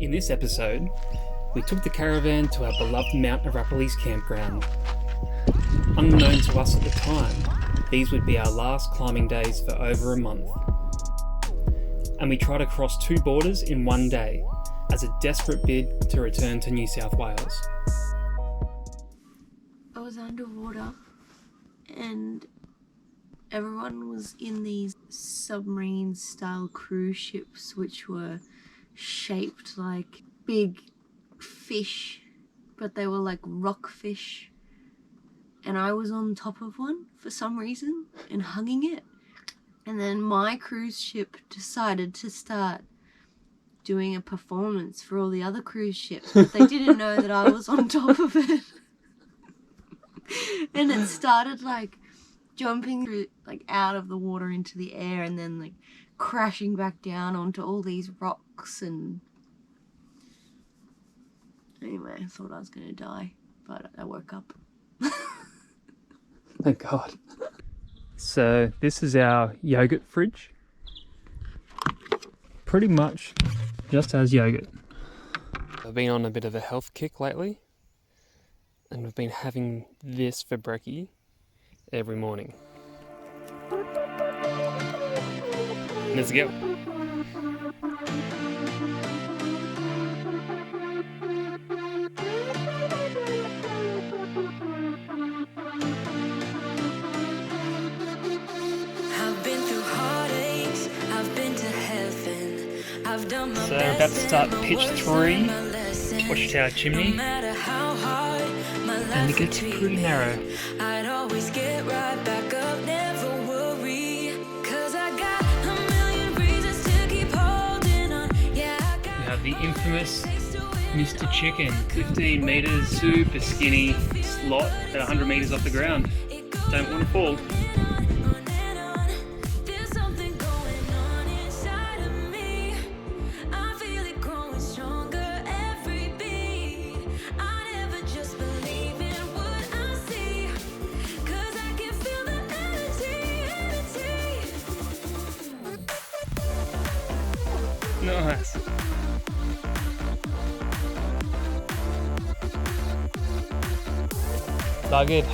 In this episode, we took the caravan to our beloved Mount Arapiles campground. Unknown to us at the time, these would be our last climbing days for over a month. And we tried to cross 2 borders in one day, as a desperate bid to return to New South Wales. I was underwater and everyone was in these submarine style cruise ships which were shaped like big fish, but they were like rockfish, and I was on top of one for some reason and hugging it. And then my cruise ship decided to start doing a performance for all the other cruise ships, but they didn't know that I was on top of it. And it started like jumping through, like out of the water into the air, and then like crashing back down onto all these rocks. And anyway, I thought I was gonna die, but I woke up. Thank God. So this is our yogurt fridge. Pretty much just as yogurt. I've been on a bit of a health kick lately, and we've been having this for brekkie every morning. Let's go. So we're about to start pitch 3, watchtower chimney, and it gets pretty narrow. I'd always get right back up, never worry, 'cause I got a million reasons to keep holding on. Yeah, we have the infamous Mr. Chicken, 15 metres, super skinny slot at 100 metres off the ground. Don't want to fall. Nice. Rugged.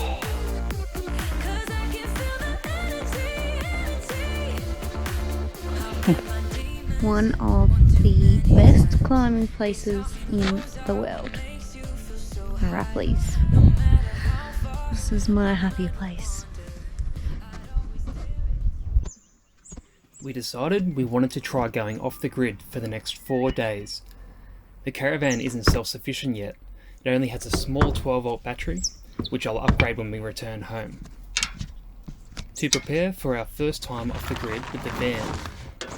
One of the best climbing places in the world. Arapiles. This is my happy place. We decided we wanted to try going off the grid for the next 4 days. The caravan isn't self-sufficient yet. It only has a small 12-volt battery, which I'll upgrade when we return home. To prepare for our first time off the grid with the van,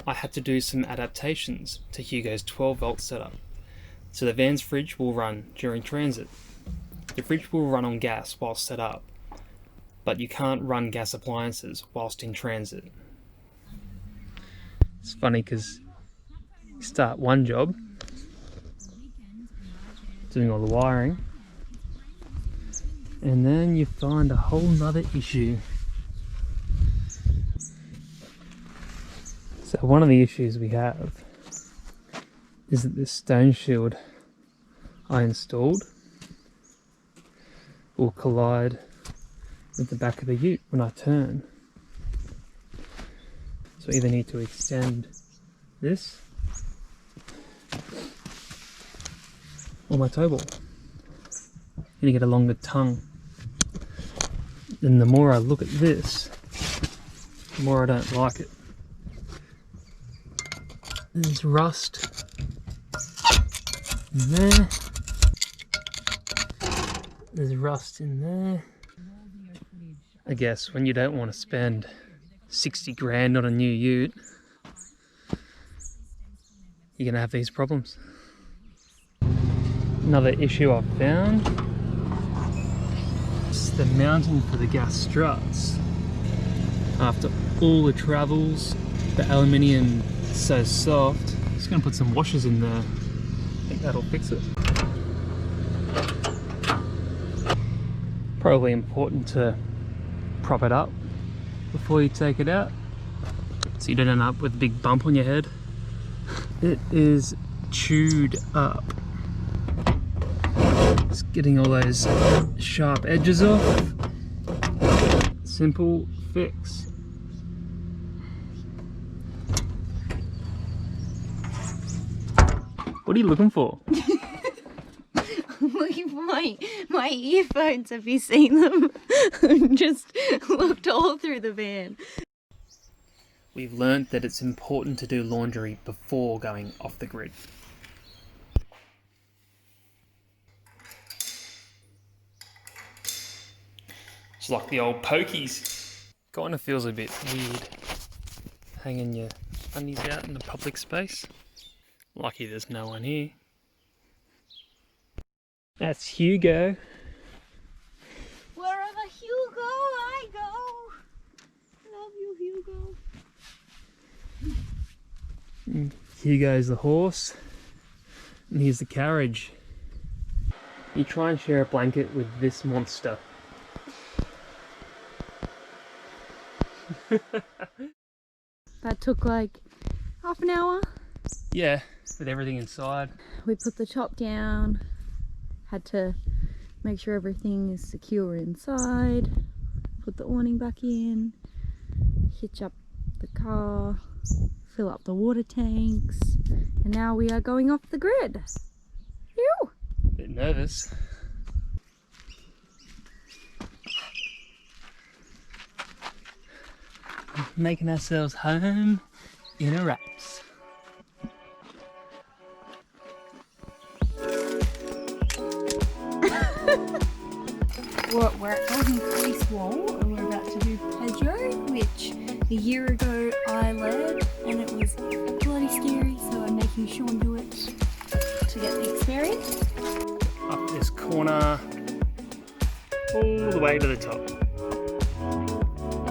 I had to do some adaptations to Hugo's 12-volt setup. So the van's fridge will run during transit. The fridge will run on gas whilst set up, but you can't run gas appliances whilst in transit. It's funny because you start one job, doing all the wiring, and then you find a whole nother issue. So one of the issues we have is that this stone shield I installed will collide with the back of the ute when I turn. So I either need to extend this or my tow ball. You get a longer tongue. And the more I look at this, the more I don't like it. There's rust in there. There's rust in there. I guess when you don't want to spend 60 grand on a new ute, you're going to have these problems. Another issue I've found is the mounting for the gas struts. After all the travels, the aluminium is so soft. Just going to put some washers in there. I think that'll fix it. Probably important to prop it up before you take it out, so you don't end up with a big bump on your head. It is chewed up. Just getting all those sharp edges off. Simple fix. What are you looking for? I'm looking for my earphones. Have you seen them? Just looked all through the van. We've learnt that it's important to do laundry before going off the grid. It's like the old pokies. Kind of feels a bit weird hanging your undies out in the public space. Lucky there's no one here. That's Hugo. Wherever Hugo I go. Love you, Hugo. Hugo's the horse, and here's the carriage. You try and share a blanket with this monster. That took like half an hour. Yeah, with everything inside. We put the top down, had to make sure everything is secure inside, put the awning back in, hitch up the car, fill up the water tanks, and now we are going off the grid. Phew. Bit nervous. Making ourselves home in a wraps. We're at Golden Crease Wall and we're about to do Pedro, which a year ago I led and it was bloody scary, so I'm making Shaun do it to get the experience. Up this corner, all the way to the top.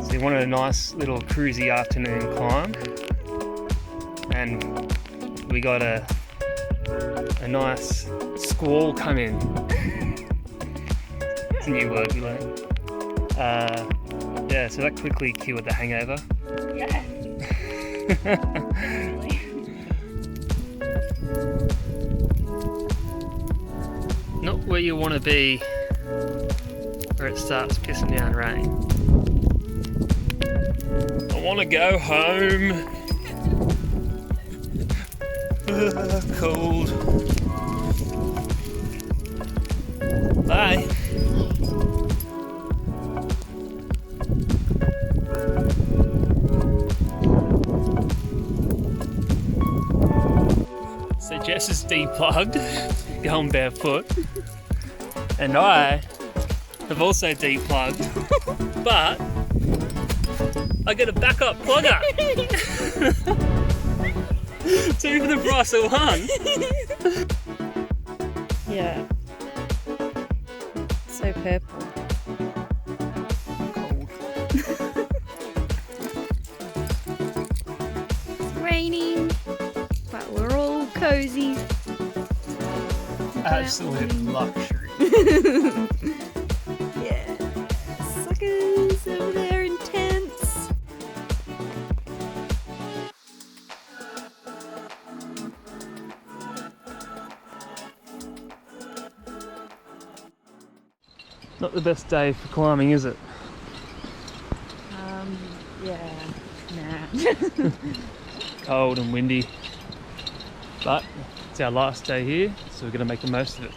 So you wanted a nice little cruisy afternoon climb, and we got a nice squall come in. It's a new word we learned. Yeah, so that quickly cured the hangover. Yeah. Not where you want to be where it starts pissing down rain. I want to go home. Cold. Bye. So Jess is deplugged, going barefoot, and I have also deplugged, but I get a backup plugger. Two for the price of one. Yeah. So purple. Cold. It's raining, but we're all cozy. Absolute luxury. Yeah. Suckers over there in tents. Not the best day for climbing, is it? Yeah. Nah. Cold and windy. But it's our last day here, so we're going to make the most of it.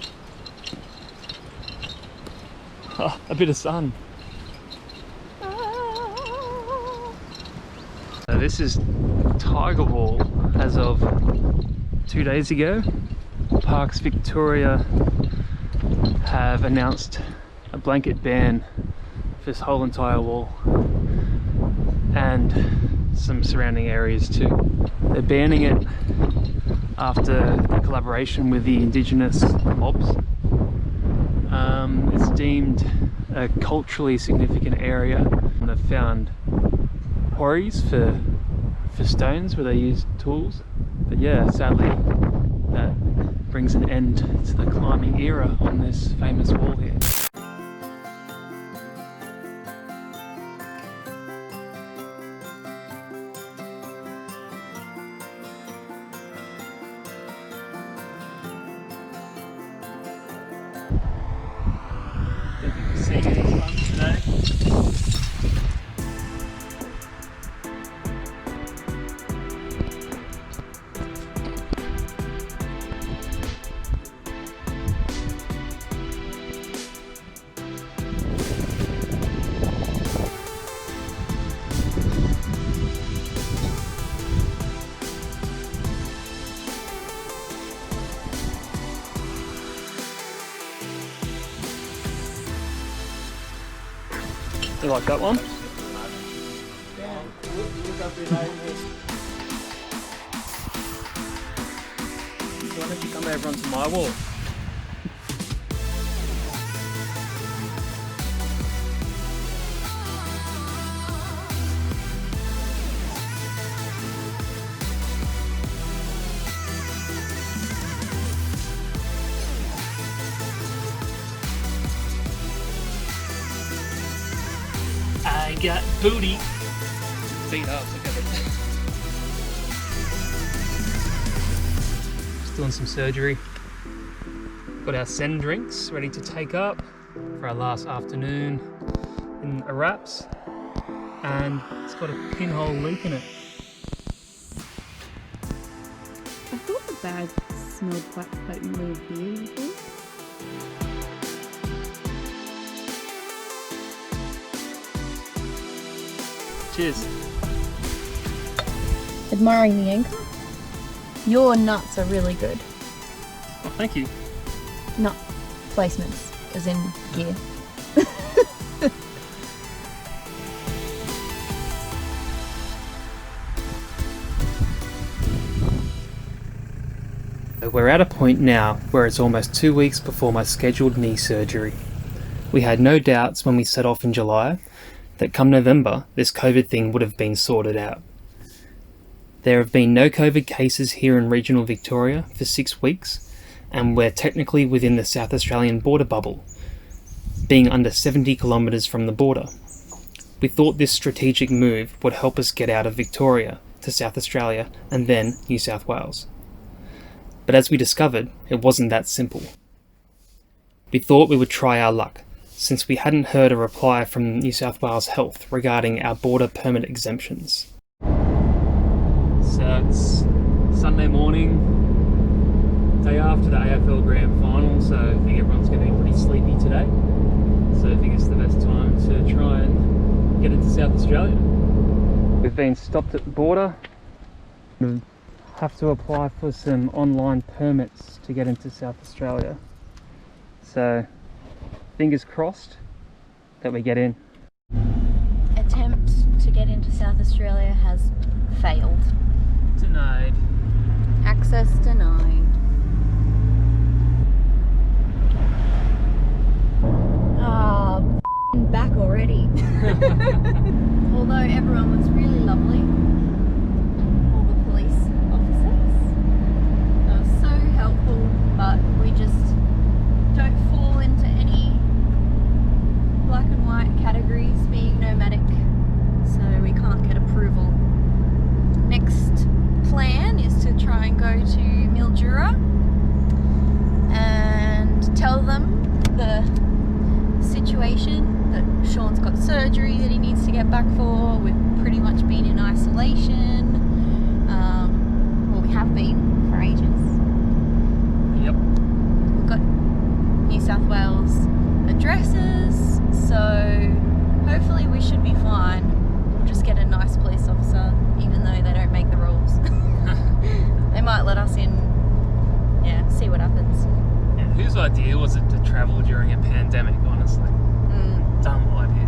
Oh, a bit of sun. So this is Tiger Wall as of 2 days ago. Parks Victoria have announced a blanket ban for this whole entire wall and some surrounding areas too. They're banning it after collaboration with the indigenous mobs. It's deemed a culturally significant area, and they've found quarries for stones where they use tools. But yeah, sadly that brings an end to the climbing era on this famous wall here. seeing any fun today. You like that one? Why don't you come over onto my wall? I got booty. Beat up, look at it. Just doing some surgery. Got our send drinks ready to take up for our last afternoon in Araps. And it's got a pinhole leak in it. I thought the bag smelled quite potently of beer before. Cheers. Admiring the anchor. Your nuts are really good. Oh, thank you. Nut placements, as in gear. We're at a point now where it's almost 2 weeks before my scheduled knee surgery. We had no doubts when we set off in July that come November, this COVID thing would have been sorted out. There have been no COVID cases here in regional Victoria for 6 weeks, and we're technically within the South Australian border bubble, being under 70 kilometres from the border. We thought this strategic move would help us get out of Victoria to South Australia and then New South Wales. But as we discovered, it wasn't that simple. We thought we would try our luck, since we hadn't heard a reply from New South Wales Health regarding our border permit exemptions. So it's Sunday morning, day after the AFL Grand Final, so I think everyone's going to be pretty sleepy today. So I think it's the best time to try and get into South Australia. We've been stopped at the border. We have to apply for some online permits to get into South Australia. So fingers crossed that we get in. Attempt to get into South Australia has failed. Denied. Access denied. Ah, back already. Although everyone was really lovely. All the police officers. They were so helpful, but we just don't fall into any black and white categories being nomadic, so we can't get approval. Next plan is to try and go to Mildura and tell them the situation, that Shaun's got surgery that he needs to get back for. We've pretty much been in isolation. Well, we have been for ages. Yep. We've got New South Wales addresses, so hopefully we should be fine. We'll just get a nice police officer, even though they don't make the rules. They might let us in, yeah, see what happens. Yeah, whose idea was it to travel during a pandemic, honestly? Dumb idea.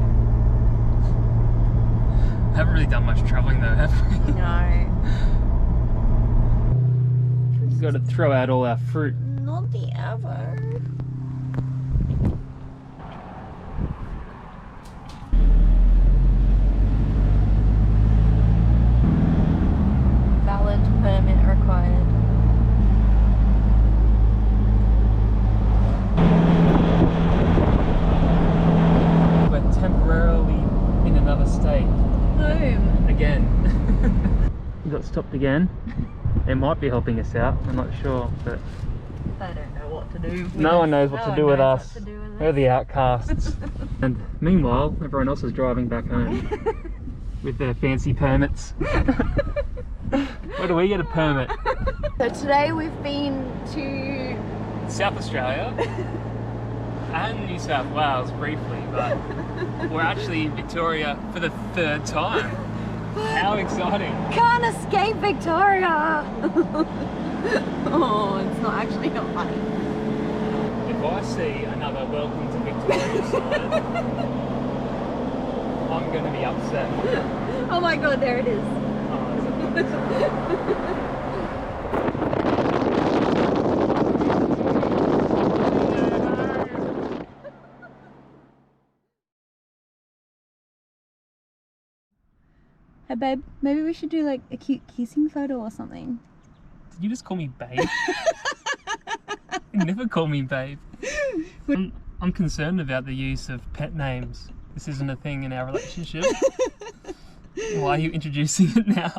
Haven't really done much travelling though, have we? No. We've got to throw out all our fruit. Not the ever. Valid permit required. We're temporarily in another state. Boom. Again. We got stopped again. It might be helping us out, I'm not sure, but I don't know what to do. No one knows what to do with us. What to do with We're the outcasts. And meanwhile, everyone else is driving back home with their fancy permits. Where do we get a permit? So today we've been to South Australia and New South Wales briefly, but we're actually in Victoria for the 3rd time. How exciting! Can't Escape Victoria! Oh, it's not actually not funny. If I see another Welcome to Victoria sign, I'm going to be upset. Oh my god, there it is. Hey babe, maybe we should do like a cute kissing photo or something. Did you just call me babe? You never call me babe. I'm concerned about the use of pet names. This isn't a thing in our relationship. Why are you introducing it now?